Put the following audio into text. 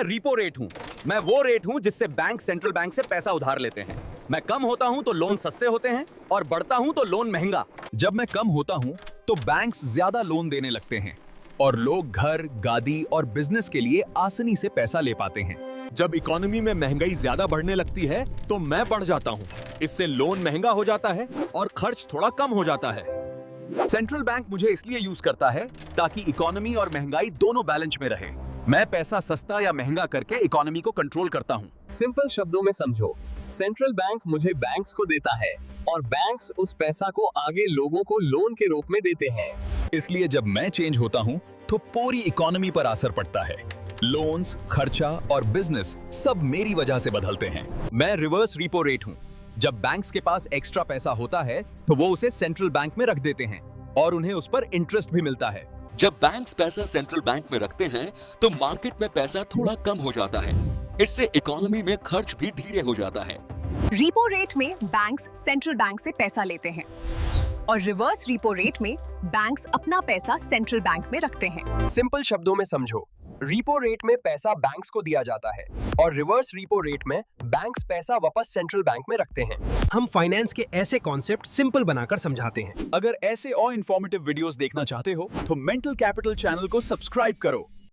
मैं रीपो रेट हूँ। मैं वो रेट हूँ जिससे बैंक सेंट्रल बैंक से पैसा उधार लेते हैं। मैं कम होता हूँ तो लोन सस्ते होते हैं और बढ़ता हूँ तो लोन महंगा। जब मैं कम होता हूँ तो बैंक्स ज्यादा लोन देने लगते हैं और लोग घर, गाड़ी और बिजनेस के लिए आसानी से पैसा ले पाते हैं। जब इकोनॉमी में महंगाई ज्यादा बढ़ने लगती है तो मैं बढ़ जाता हूँ। इससे लोन महंगा हो जाता है और खर्च थोड़ा कम हो जाता है। सेंट्रल बैंक मुझे इसलिए यूज करता है ताकि इकोनॉमी और महंगाई दोनों बैलेंस में रहे। मैं पैसा सस्ता या महंगा करके इकोनॉमी को कंट्रोल करता हूँ। सिंपल शब्दों में समझो, सेंट्रल बैंक मुझे बैंक्स को देता है और बैंक्स उस पैसा को आगे लोगों को लोन के रूप में देते हैं। इसलिए जब मैं चेंज होता हूँ तो पूरी इकोनॉमी पर असर पड़ता है। लोन्स, खर्चा और बिजनेस सब मेरी वजह से बदलते हैं। मैं रिवर्स रीपो रेट हूँ। जब बैंक्स के पास एक्स्ट्रा पैसा होता है तो वो उसे सेंट्रल बैंक में रख देते हैं और उन्हें उस पर इंटरेस्ट भी मिलता है। जब बैंक्स पैसा सेंट्रल बैंक में रखते हैं तो मार्केट में पैसा थोड़ा कम हो जाता है। इससे इकोनॉमी में खर्च भी धीरे हो जाता है। रीपो रेट में बैंक्स सेंट्रल बैंक से पैसा लेते हैं और रिवर्स रीपो रेट में बैंक्स अपना पैसा सेंट्रल बैंक में रखते हैं। सिंपल शब्दों में समझो, रीपो रेट में पैसा बैंक्स को दिया जाता है और रिवर्स रीपो रेट में बैंक्स पैसा वापस सेंट्रल बैंक में रखते हैं। हम फाइनेंस के ऐसे कॉन्सेप्ट सिंपल बनाकर समझाते हैं। अगर ऐसे और इंफॉर्मेटिव वीडियोस देखना चाहते हो तो मेंटल कैपिटल चैनल को सब्सक्राइब करो